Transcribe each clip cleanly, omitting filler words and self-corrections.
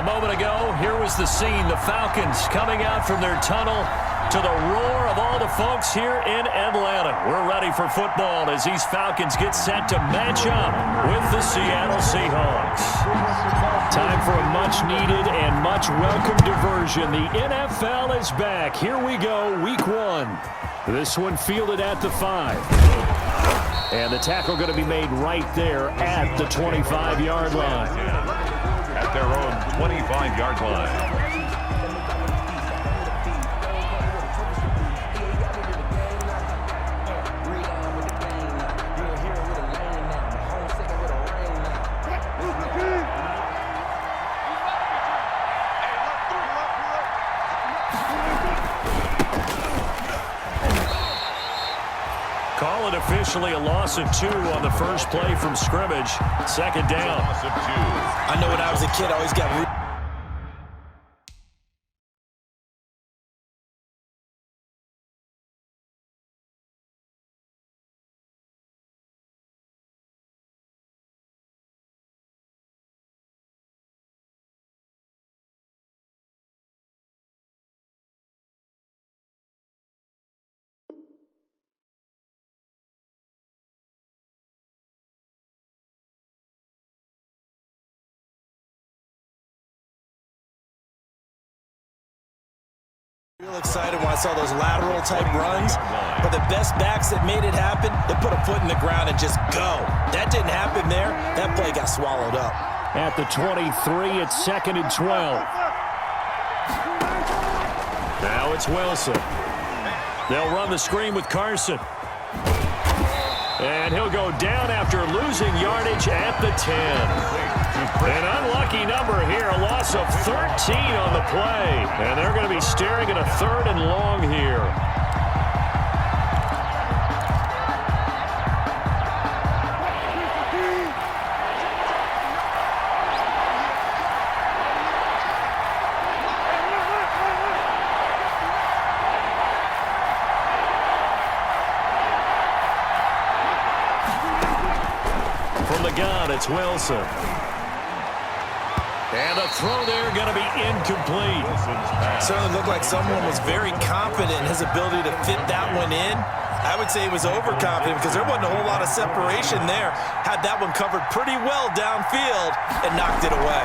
A moment ago, here was the scene. The Falcons coming out from their tunnel to the roar of all the folks here in Atlanta. We're ready for football as these Falcons get set to match up with the Seattle Seahawks. Time for a much-needed and much-welcome diversion. The NFL is back. Here we go, Week 1. This one fielded at the 5. And the tackle going to be made right there at the 25-yard line. At their own 25-yard line. Call it officially a loss of 2 on the first play from scrimmage. Second down. Loss of 2. I know when I was a kid, I always got real excited when I saw those lateral type runs, but the best backs that made it happen, they put a foot in the ground and just go. That didn't happen there. That play got swallowed up. At the 23, it's 2nd and 12. Now it's Wilson. They'll run the screen with Carson. And he'll go down after losing yardage at the 10. An unlucky number here, a loss of 13 on the play. And they're going to be staring at a 3rd and long here. From the gun, it's Wilson. And the throw there going to be incomplete. Certainly looked like someone was very confident in his ability to fit that one in. I would say he was overconfident because there wasn't a whole lot of separation there. Had that one covered pretty well downfield and knocked it away.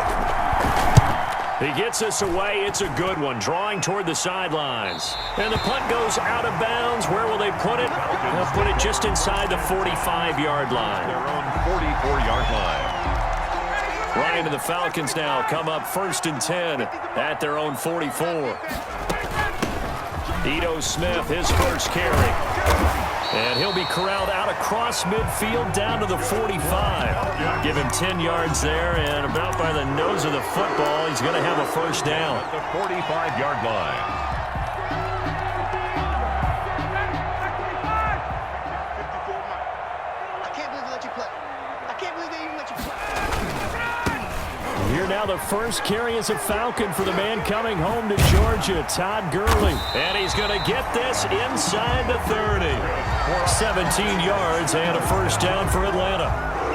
He gets us away. It's a good one. Drawing toward the sidelines. And the punt goes out of bounds. Where will they put it? They'll put it just inside the 45-yard line. Their own 44-yard line. Ryan and the Falcons now come up 1st and 10 at their own 44. Ito Smith, his first carry. And he'll be corralled out across midfield down to the 45. Give him 10 yards there, and about by the nose of the football, he's going to have a first down. At the 45-yard line. Here now the first carry is a Falcon for the man coming home to Georgia, Todd Gurley. And he's going to get this inside the 30. 17 yards and a first down for Atlanta.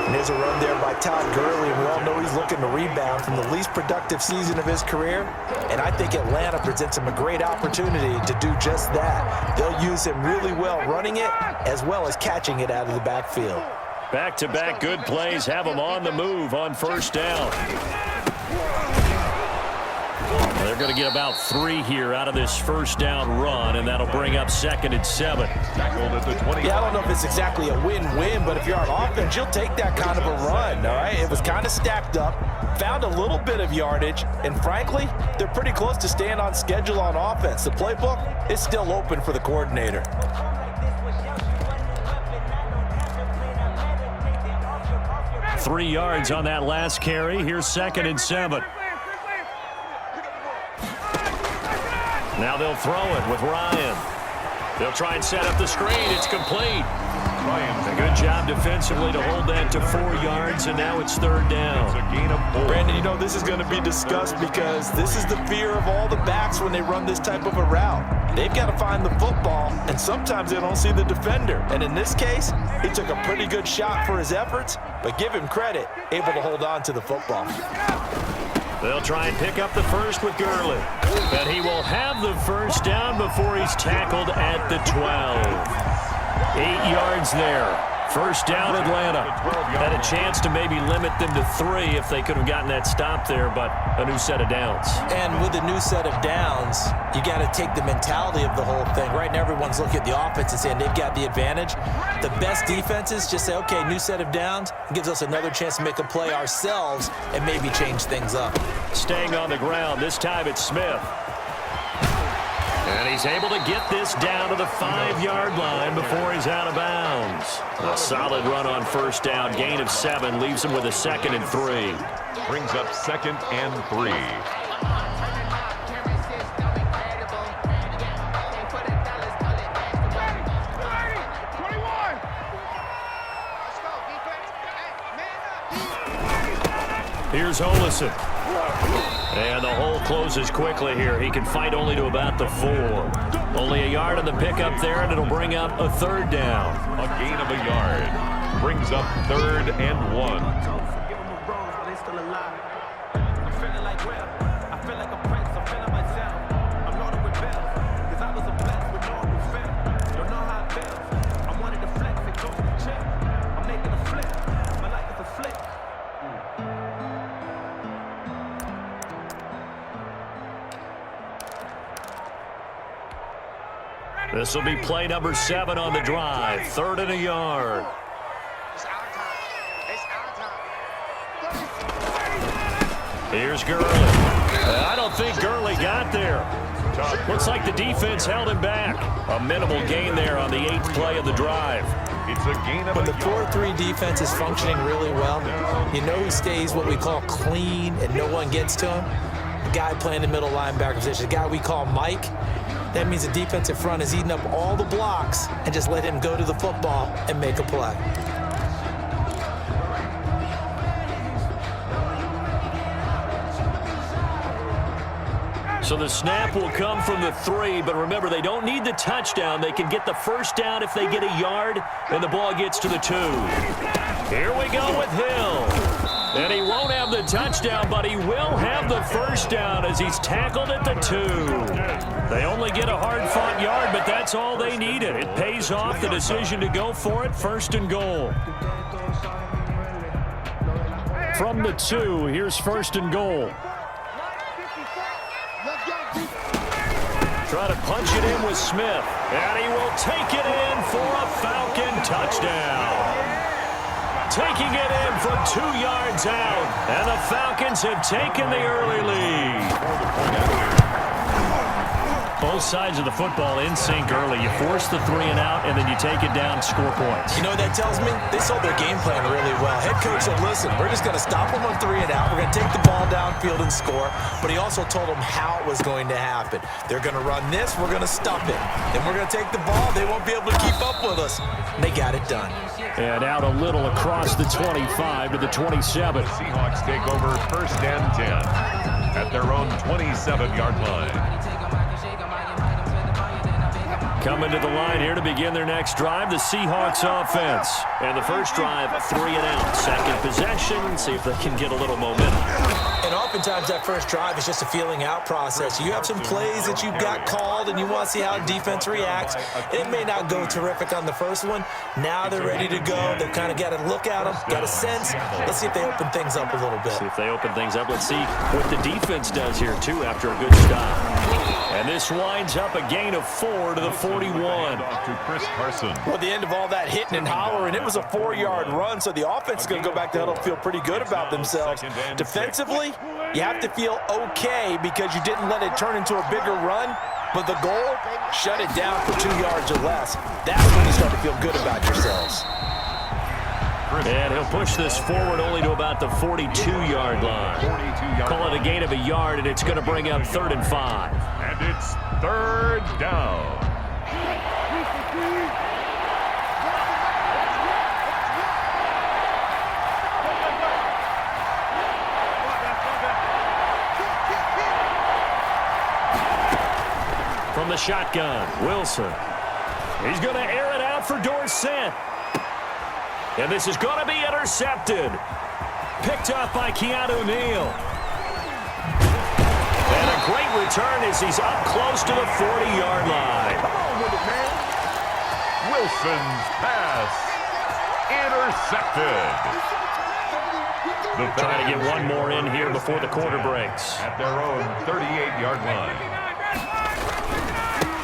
And there's a run there by Todd Gurley, and we all know he's looking to rebound from the least productive season of his career. And I think Atlanta presents him a great opportunity to do just that. They'll use him really well running it as well as catching it out of the backfield. Back-to-back good plays have him on the move on first down. They're going to get about 3 here out of this first down run, and that'll bring up 2nd and 7. Tackled at the 20. Yeah, I don't know if it's exactly a win-win, but if you're on offense, you'll take that kind of a run, all right? It was kind of stacked up, found a little bit of yardage, and frankly, they're pretty close to staying on schedule on offense. The playbook is still open for the coordinator. Three yards on that last carry. Here's 2nd and 7. Now they'll throw it with Ryan. They'll try and set up the screen. It's complete. A good job defensively to hold that to 4 yards, and now it's 3rd down. It's a gain of 4. Brandon, you know this is going to be discussed because this is the fear of all the backs when they run this type of a route. They've got to find the football, and sometimes they don't see the defender. And in this case, he took a pretty good shot for his efforts, but give him credit, able to hold on to the football. They'll try and pick up the first with Gurley. And he will have the first down before he's tackled at the 12. 8 yards there. First down, Atlanta. Had a chance to maybe limit them to 3 if they could have gotten that stop there, but a new set of downs. And with a new set of downs, you got to take the mentality of the whole thing. Right now, everyone's looking at the offense and saying they've got the advantage. The best defenses just say, okay, new set of downs. It gives us another chance to make a play ourselves and maybe change things up. Staying on the ground, this time it's Smith. And he's able to get this down to the 5-yard line before he's out of bounds. A solid run on first down. Gain of 7 leaves him with a 2nd and 3. Brings up 2nd and 3. Here's Olsen. And the hole closes quickly here. He can fight only to about the 4. Only a yard on the pickup there, and it'll bring up a 3rd down. A gain of a yard. Brings up 3rd and 1. This will be play number 7 on the drive. 3rd and a yard. Here's Gurley. I don't think Gurley got there. Looks like the defense held him back. A minimal gain there on the 8th play of the drive. It's a gain of when a the 4-3 defense is functioning really well, you know who stays what we call clean and no one gets to him? The guy playing the middle linebacker position, the guy we call Mike. That means the defensive front is eating up all the blocks and just let him go to the football and make a play. So the snap will come from the 3, but remember, they don't need the touchdown. They can get the first down if they get a yard, and the ball gets to the 2. Here we go with Hill. And he won't have the touchdown, but he will have the first down as he's tackled at the 2. They only get a hard-fought yard, but that's all they needed. It pays off the decision to go for it, 1st and goal. From the 2, here's 1st and goal. Try to punch it in with Smith, and he will take it in for a Falcon touchdown. Taking it in from 2 yards out, and the Falcons have taken the early lead. Both sides of the football in sync early. You force the 3 and out, and then you take it down, score points. You know what that tells me? They saw their game plan really well. Head coach said, listen, we're just going to stop them on 3 and out. We're going to take the ball downfield and score. But he also told them how it was going to happen. They're going to run this. We're going to stop it. Then we're going to take the ball. They won't be able to keep up with us. And they got it done. And out a little across the 25 to the 27. The Seahawks take over 1st and 10 at their own 27-yard line. Coming to the line here to begin their next drive, the Seahawks offense. And the first drive, 3 and out. Second possession, see if they can get a little momentum. And oftentimes that first drive is just a feeling out process. You have some plays that you've got called and you want to see how defense reacts. It may not go terrific on the first one. Now they're ready to go. They've kind of got to look at them, got a sense. Let's see if they open things up a little bit. See if they open things up. Let's see what the defense does here, too, after a good stop. And this winds up a gain of 4 to the 41. To Chris Carson. Well, at the end of all that hitting and hollering, it was a 4-yard run, so the offense is going to go back to huddle and feel pretty good about themselves. Defensively, you have to feel okay because you didn't let it turn into a bigger run, but the goal, shut it down for 2 yards or less. That's when you start to feel good about yourselves. And he'll push this forward only to about the 42-yard line. Call it a gain of a yard, and it's going to bring up 3rd and 5. And it's 3rd down. From the shotgun, Wilson. He's going to air it out for Dorsett. And this is going to be intercepted. Picked up by Keanu Neal. great return as he's up close to the 40-yard line. Come on with it, man. Wilson's pass intercepted. Trying to get one more in here before the quarter breaks. At their own 38-yard line.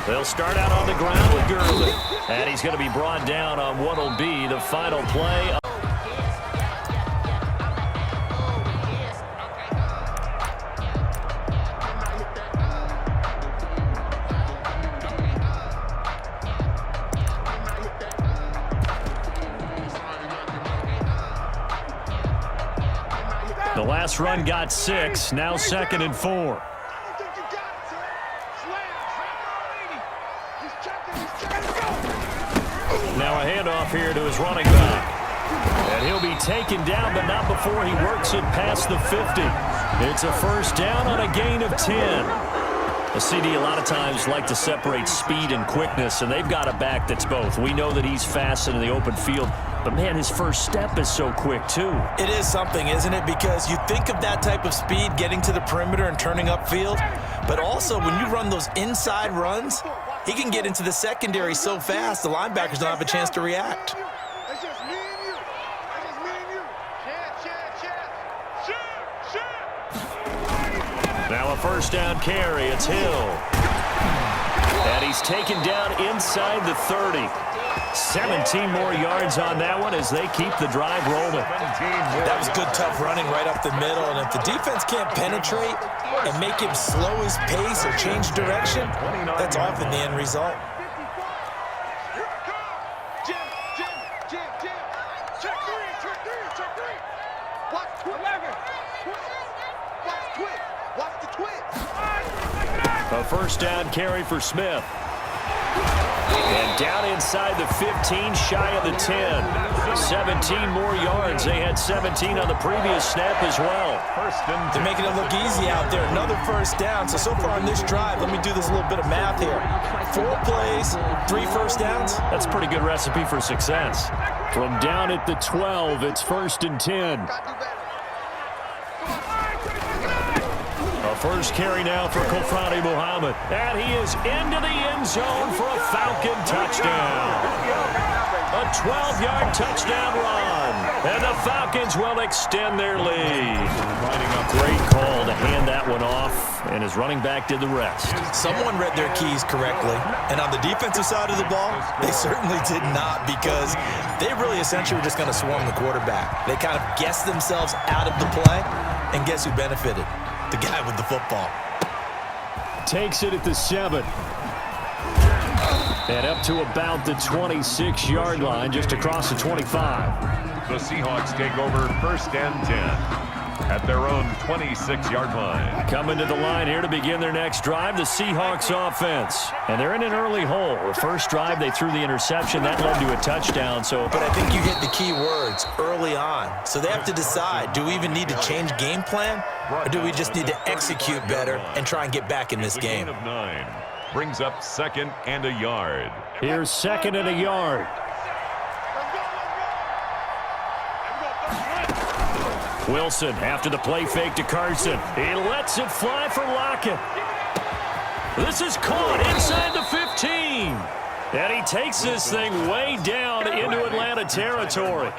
They'll start out on the ground with Gurley. And he's going to be brought down on what will be the final play. The last run got 6, now 2nd and 4. Now a handoff here to his running back. And he'll be taken down, but not before he works it past the 50. It's a first down on a gain of 10. The CD a lot of times like to separate speed and quickness, and they've got a back that's both. We know that he's fast in the open field, but, man, his first step is so quick, too. It is something, isn't it? Because you think of that type of speed getting to the perimeter and turning upfield, but also when you run those inside runs, he can get into the secondary so fast the linebackers don't have a chance to react. It's just me and you. It's just me and you. Now a first down carry. It's Hill. And he's taken down inside the 30. 17 more yards on that one as they keep the drive rolling. That was good, tough running right up the middle. And if the defense can't penetrate and make him slow his pace or change direction, that's often the end result. Jim. Check three. Watch the twist. A first down carry for Smith. And down inside the 15, shy of the 10. 17 more yards. They had 17 on the previous snap as well. They're making it look easy out there. Another first down. So far on this drive, let me do this little bit of math here. 4 plays, 3 first downs. That's a pretty good recipe for success. From down at the 12, it's 1st and 10. A first carry now for Kofrani Muhammad. And he is into the end zone for a Falcon touchdown. A 12-yard touchdown run. And the Falcons will extend their lead. Great call to hand that one off, and his running back did the rest. Someone read their keys correctly, and on the defensive side of the ball, they certainly did not, because they really essentially were just going to swarm the quarterback. They kind of guessed themselves out of the play, and guess who benefited? The guy with the football. Takes it at the 7. And up to about the 26-yard line, just across the 25. The Seahawks take over 1st and 10 at their own 26-yard line. Coming to the line here to begin their next drive, the Seahawks offense. And they're in an early hole. The first drive, they threw the interception. That led to a touchdown. But I think you hit the key words early on. So they have to decide, do we even need to change game plan, or do we just need to execute better and try and get back in this game? Gain of 9 brings up 2nd and a yard. Here's 2nd and a yard. Wilson after the play fake to Carson. He lets it fly for Lockett. This is caught inside the 15. And he takes this thing way down into Atlanta territory.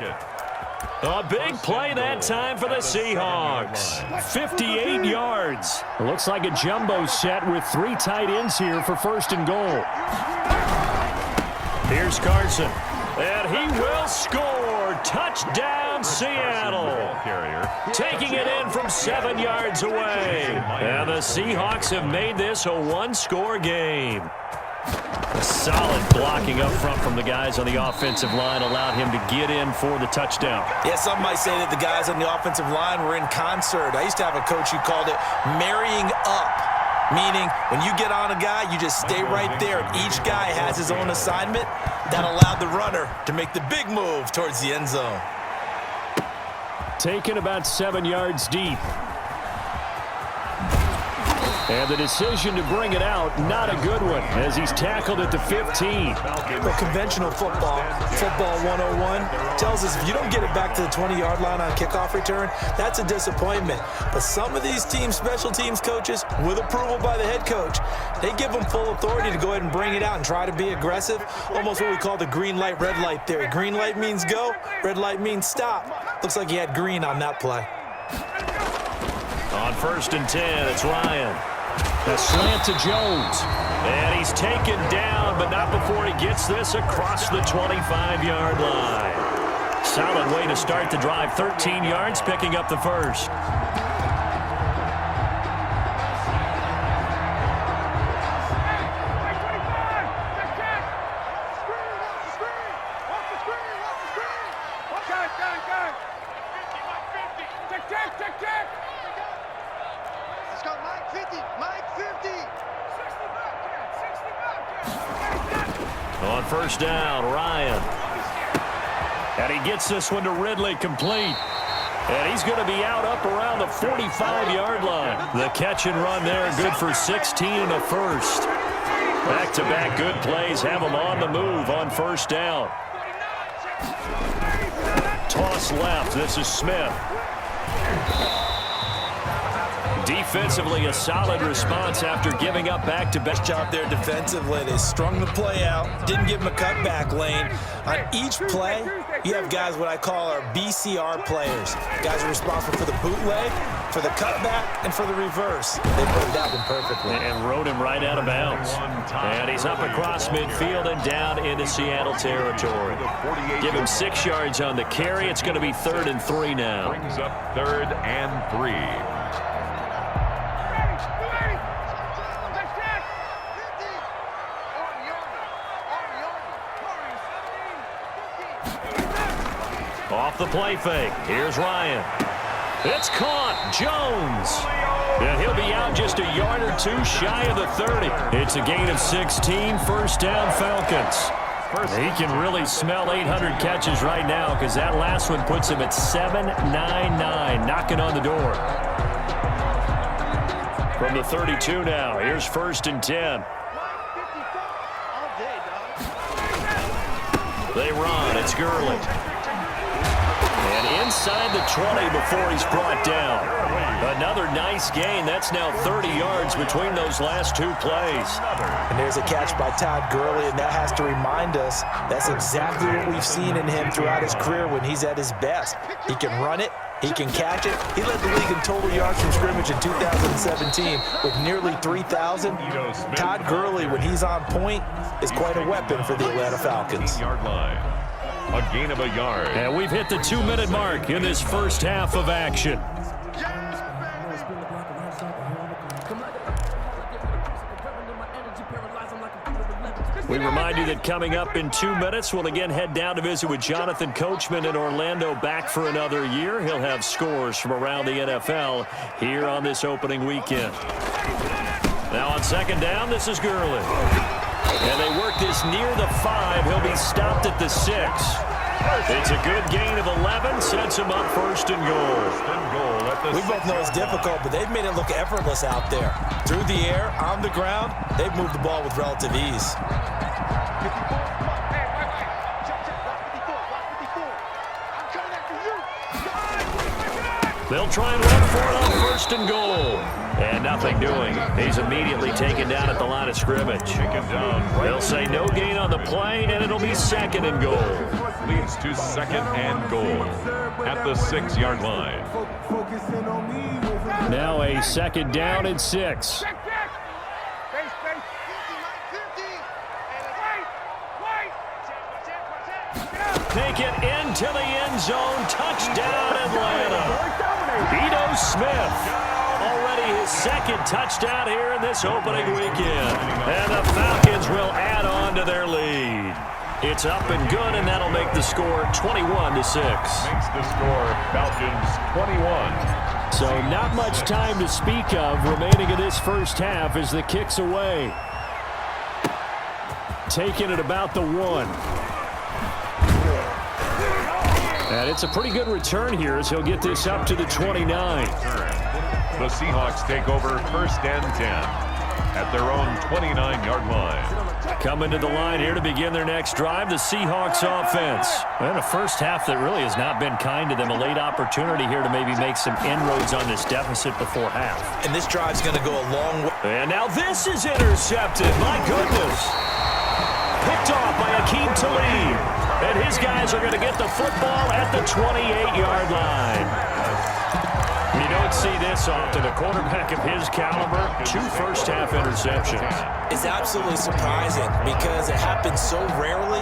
A big play that time for the Seahawks. 58 yards. It looks like a jumbo set with 3 tight ends here for 1st and goal. Here's Carson. And he will score. Touchdown, Seattle. Taking it in from 7 yards away. And the Seahawks have made this a 1-score game. A solid blocking up front from the guys on the offensive line allowed him to get in for the touchdown. Yeah, some might say that the guys on the offensive line were in concert. I used to have a coach who called it marrying up, meaning when you get on a guy, you just stay right there. Each guy has his own assignment. That allowed the runner to make the big move towards the end zone. Taken about 7 yards deep. And the decision to bring it out, not a good one, as he's tackled at the 15. Well, conventional football 101, tells us if you don't get it back to the 20-yard line on kickoff return, that's a disappointment. But some of these team special teams coaches, with approval by the head coach, they give them full authority to go ahead and bring it out and try to be aggressive, almost what we call the green light, red light theory. Green light means go, red light means stop. Looks like he had green on that play. On 1st and 10, it's Ryan. A slant to Jones. And he's taken down, but not before he gets this across the 25-yard line. Solid way to start the drive. 13 yards, picking up the first. On 1st down, Ryan. And he gets this one to Ridley, complete. And he's going to be out up around the 45-yard line. The catch and run there, good for 16 and a first. Back-to-back good plays have him on the move on 1st down. Toss left, this is Smith. Defensively, a solid response after giving up back-to-back. Job there defensively. They strung the play out, didn't give him a cutback lane. On each play, you have guys what I call our BCR players. Guys are responsible for the bootleg, for the cutback, and for the reverse. They played that one perfectly. And rode him right out of bounds. And he's up across midfield and down into Seattle territory. Give him 6 yards on the carry. It's going to be 3rd and 3 now. Brings up 3rd and 3. Off the play fake. Here's Ryan. It's caught. Jones. And he'll be out just a yard or two shy of the 30. It's a gain of 16. 1st down, Falcons. He can really smell 800 catches right now because that last one puts him at 799, knocking on the door. From the 32 now, here's 1st and 10. They run. It's Gurley. And inside the 20 before he's brought down. Another nice gain. That's now 30 yards between those last 2 plays. And there's a catch by Todd Gurley, and that has to remind us that's exactly what we've seen in him throughout his career when he's at his best. He can run it. He can catch it. He led the league in total yards from scrimmage in 2017 with nearly 3,000. Todd Gurley, when he's on point, is quite a weapon for the Atlanta Falcons. A gain of a yard. And we've hit the 2-minute mark in this first half of action. We remind you that coming up in 2 minutes, we'll again head down to visit with Jonathan Coachman in Orlando, back for another year. He'll have scores from around the NFL here on this opening weekend. Now on 2nd down, this is Gurley. And they work this near the 5. He'll be stopped at the 6. It's a good gain of 11. Sets him up 1st and goal. We both know it's difficult, but they've made it look effortless out there. Through the air, on the ground, they've moved the ball with relative ease. They'll try and run for it on 1st and goal. And nothing doing. He's immediately taken down at the line of scrimmage. They'll say no gain on the play, and it'll be 2nd and goal. Leads to 2nd and goal at the 6-yard line. Now a 2nd down and 6. Take it into the end zone. Touchdown, Atlanta. Ito Smith. Already his 2nd touchdown here in this opening weekend. And the Falcons will add on to their lead. It's up and good, and that'll make the score 21-6. Makes the score Falcons 21. So not much time to speak of remaining in this first half as the kick's away. Taking it about the 1. And it's a pretty good return here as he'll get this up to the 29. The Seahawks take over first and 10 at their own 29-yard line. Coming to the line here to begin their next drive, the Seahawks offense. And a first half that really has not been kind to them. A late opportunity here to maybe make some inroads on this deficit before half. And this drive's going to go a long way. And now this is intercepted. My goodness. Picked off by Akeem Talib. And his guys are going to get the football at the 28-yard line. You don't see this often. A quarterback of his caliber, 2 first-half interceptions. It's absolutely surprising because it happens so rarely.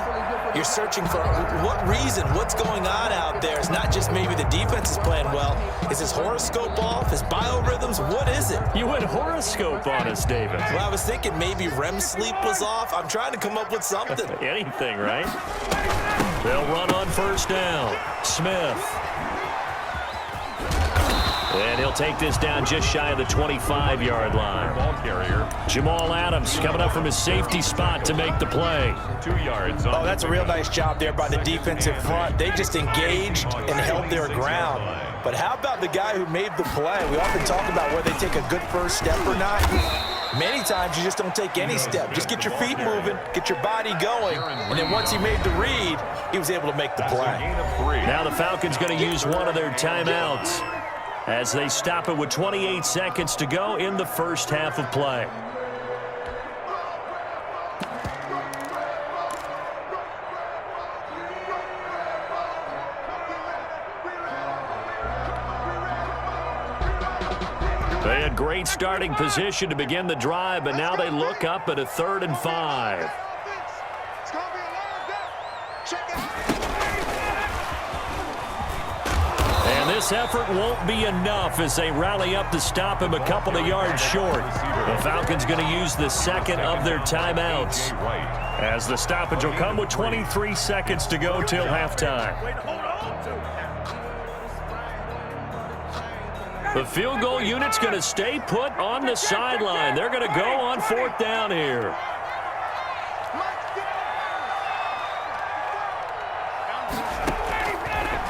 You're searching for what reason, what's going on out there. It's not just maybe the defense is playing well. Is his horoscope off? His biorhythms? What is it? You went horoscope on us, David. Well, I was thinking maybe REM sleep was off. I'm trying to come up with something. Anything, right? They'll run on first down. Smith. And he'll take this down just shy of the 25-yard line. Ball carrier. Jamal Adams coming up from his safety spot to make the play. 2 yards. Oh, that's a real nice job there by the defensive front. They just engaged and held their ground. But how about the guy who made the play? We often talk about whether they take a good first step or not. Many times you just don't take any step. Just get your feet moving, get your body going, and then once he made the read, he was able to make the play. Now the Falcons going to use one of their timeouts as they stop it with 28 seconds to go in the first half of play. They had great starting position to begin the drive, but now they look up at a 3rd and 5. It's going to be a long day. Check it. And this effort won't be enough as they rally up to stop him a couple of yards short. The Falcons going to use the second of their timeouts as the stoppage will come with 23 seconds to go till halftime. The field goal unit's going to stay put on the sideline. They're going to go on 4th down here.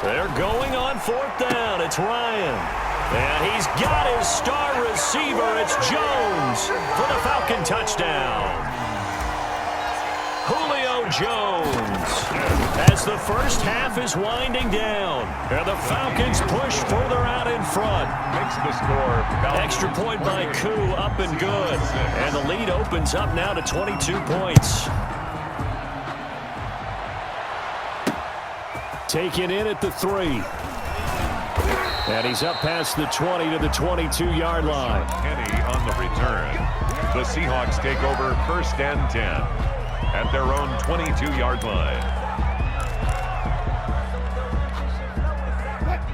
They're going on 4th down. It's Ryan. And he's got his star receiver. It's Jones for the Falcon touchdown. Julio Jones as the first half is winding down. And the Falcons push further out in front. Makes the score. Extra point by Koo, up and good. And the lead opens up now to 22 points. Taken in at the 3. And he's up past the 20 to the 22-yard line. Kenny on the return. The Seahawks take over first and 10 at their own 22-yard line.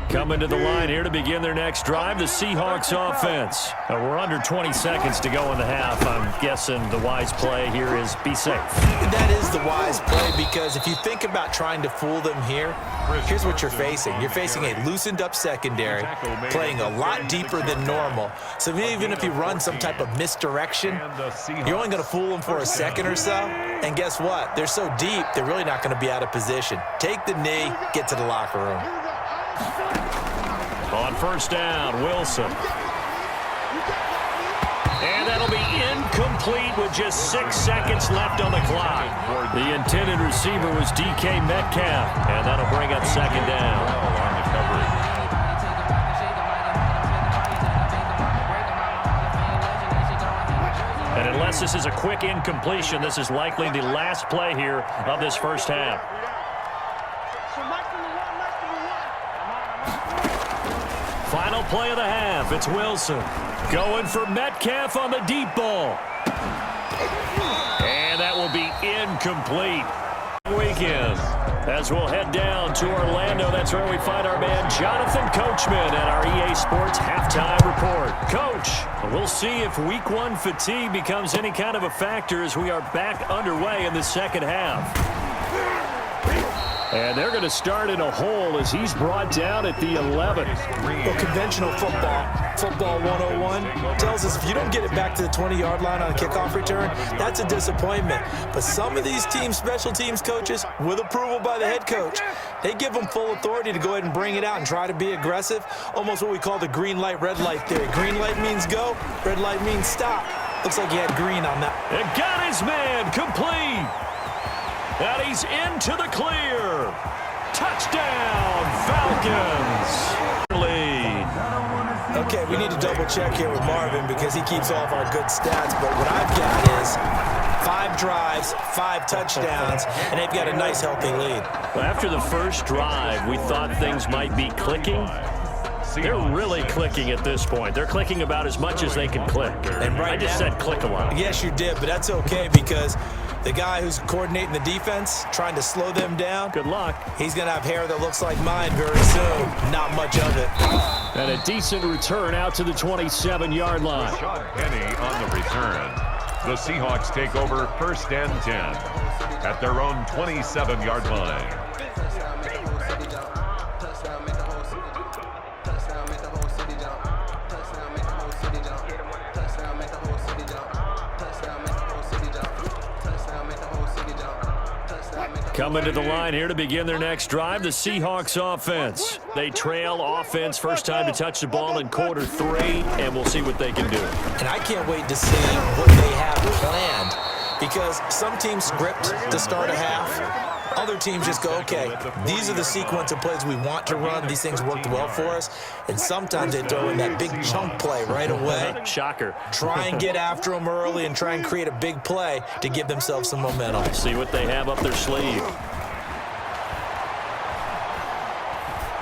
Coming to the line here to begin their next drive, the Seahawks offense. We're under 20 seconds to go in the half. I'm guessing the wise play here is be safe. That is the wise play because if you think about trying to fool them here, here's what you're facing. You're facing a loosened up secondary, playing a lot deeper than normal. So even if you run some type of misdirection, you're only going to fool them for a second or so. And guess what? They're so deep, they're really not going to be out of position. Take the knee, get to the locker room. On first down, Wilson. And that'll be incomplete with just 6 seconds left on the clock. The intended receiver was DK Metcalf, and that'll bring up second down. And unless this is a quick incompletion, this is likely the last play here of this first half. Final play of the half. It's Wilson going for Metcalf on the deep ball. And that will be incomplete. Weekend as we'll head down to Orlando. That's where we find our man Jonathan Coachman at our EA Sports Halftime Report. Coach, we'll see if Week 1 fatigue becomes any kind of a factor as we are back underway in the second half. And they're going to start in a hole as he's brought down at the 11. Well, conventional football 101, tells us if you don't get it back to the 20-yard line on a kickoff return, that's a disappointment. But some of these teams, special teams coaches, with approval by the head coach, they give them full authority to go ahead and bring it out and try to be aggressive, almost what we call the green light, red light theory. Green light means go, red light means stop. Looks like he had green on that. And got his man complete. And he's into the clear. Touchdown, Falcons. Lead. Okay, we need to double check here with Marvin because he keeps all of our good stats. But what I've got is 5 drives, 5 touchdowns, and they've got a nice, healthy lead. Well, after the first drive, we thought things might be clicking. They're really clicking at this point. They're clicking about as much as they can click. And right I just said click a lot. Yes, you did, but that's okay because the guy who's coordinating the defense, trying to slow them down, good luck. He's going to have hair that looks like mine very soon. Not much of it. And a decent return out to the 27-yard line. Rashad Penny on the return. The Seahawks take over 1st and 10 at their own 27-yard line. Coming to the line here to begin their next drive, the Seahawks offense. They trail offense first time to touch the ball in quarter 3, and we'll see what they can do. And I can't wait to see what they have planned because some teams script to start a half. Other teams just go, okay, these are the sequence of plays we want to run. These things worked well for us. And sometimes they throw in that big chunk play right away. Shocker. Try and get after them early and try and create a big play to give themselves some momentum. See what they have up their sleeve.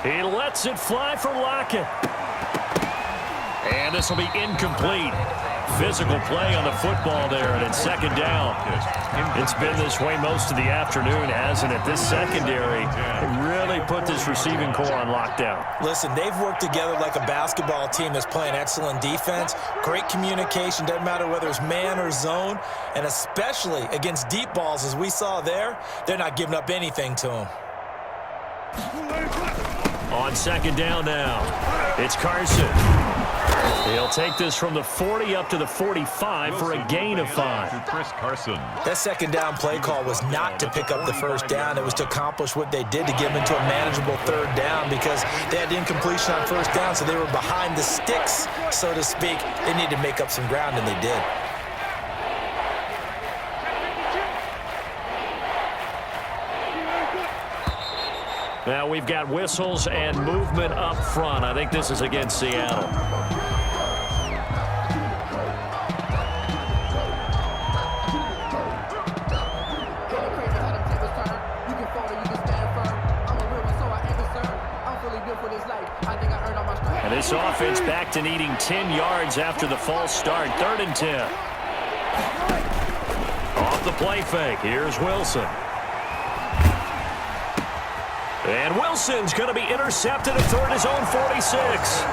He lets it fly for Lockett. And this will be incomplete. Physical play on the football there, and it's 2nd down. It's been this way most of the afternoon, hasn't it? This secondary really put this receiving core on lockdown. Listen, they've worked together like a basketball team that's playing excellent defense. Great communication, doesn't matter whether it's man or zone, and especially against deep balls, as we saw there, they're not giving up anything to them. On 2nd down now, it's Carson. He'll take this from the 40 up to the 45 for a gain of 5. Chris Carson. That 2nd down play call was not to pick up the 1st down. It was to accomplish what they did to get them into a manageable 3rd down because they had incompletion on 1st down, so they were behind the sticks, so to speak. They needed to make up some ground, and they did. Now we've got whistles and movement up front. I think this is against Seattle. And this offense back to needing 10 yards after the false start. 3rd and 10. Off the play fake. Here's Wilson. And Wilson's going to be intercepted at his own 46.